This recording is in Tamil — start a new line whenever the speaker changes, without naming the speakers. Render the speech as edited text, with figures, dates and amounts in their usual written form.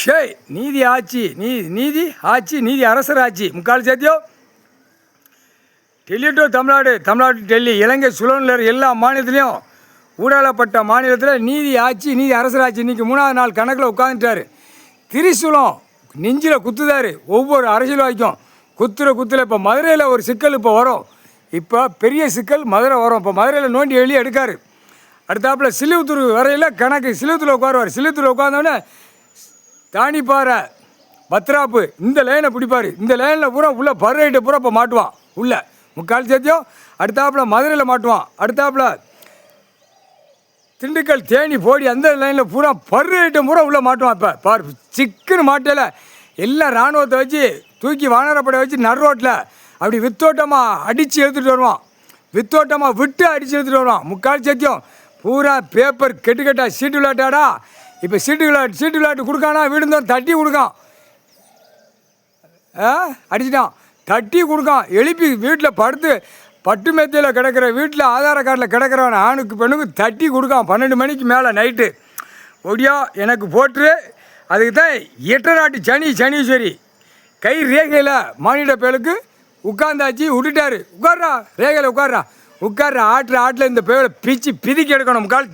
ஷேய் நீதி ஆட்சி நீதி ஆட்சி நீதி அரசர் ஆட்சி முக்கால் சேர்த்தியோ டெல்லி டு தமிழ்நாடு டெல்லி இலங்கை சுழலில் எல்லா மாநிலத்திலையும் ஊழலப்பட்ட மாநிலத்தில் நீதி ஆட்சி நீதி அரசராட்சி இன்றைக்கி 3வது நாள் கணக்கில் உட்காந்துட்டார். திரிசூலம் நெஞ்சில் குத்துதார். ஒவ்வொரு அரசியல்வாதிக்கும் குத்துல இப்போ மதுரையில் ஒரு சிக்கல் இப்போ வரும். இப்போ பெரிய சிக்கல் மதுரை வரும். இப்போ மதுரையில் நோண்டி வெளியே எடுக்கார். அடுத்தாப்புல சிலுவத்தூர் வரையில் கணக்கு சிலுவத்தூரில் உட்காருவார். சிலுவத்தூரில் உட்காந்தோடனே தானிப்பாறை பத்ராப்பு இந்த லைனை பிடிப்பார். இந்த லைனில் பூரா உள்ள பர்ரைட்டை பூரா இப்போ மாட்டுவான். உள்ள முக்கால் சேர்த்தியும் அடுத்தாப்புல மதுரையில் மாட்டுவான். அடுத்தாப்புல திண்டுக்கல் தேனி போடி அந்த லைனில் பூரா பர்ரைட்டம் பூரா உள்ளே மாட்டுவான். இப்போ பார் சிக்குன்னு மாட்டையில் எல்லாம் இராணுவத்தை வச்சு தூக்கி வானரப்படை வச்சு நடுரோட்டில் அப்படி வித்தோட்டமாக அடித்து எடுத்துகிட்டு வருவான். வித்தோட்டமாக விட்டு அடித்து எடுத்துகிட்டு வருவான். முக்கால் சேர்த்தியும் பூரா பேப்பர் கெட்டுக்கட்டா சீட்டு விளையாட்டாடா. இப்போ சீட்டு விளையாட்டு கொடுக்கானா வீடுந்தோம் தட்டி கொடுக்கான். அடிச்சிட்டான் தட்டி கொடுக்கான். எழுப்பி வீட்டில் படுத்து பட்டு மெத்தையில் கிடக்கிற வீட்டில் ஆதார கார்டில் கிடக்கிறவன் ஆணுக்கு பெண்ணுக்கு தட்டி கொடுக்கான். 12 மணிக்கு மேலே நைட்டு ஒடியா எனக்கு போட்டு அதுக்கு தான் 8 நாட்டு சனீஸ்வரி கை ரேகையில் மானிட பேலுக்கு உட்காந்தாச்சு விட்டுட்டாரு. உட்கார்றா ரேகையில் உட்கார்றா ஆட்டில் இந்த பேரை பிச்சு பிதிக்கி எடுக்கணும். முக்கால்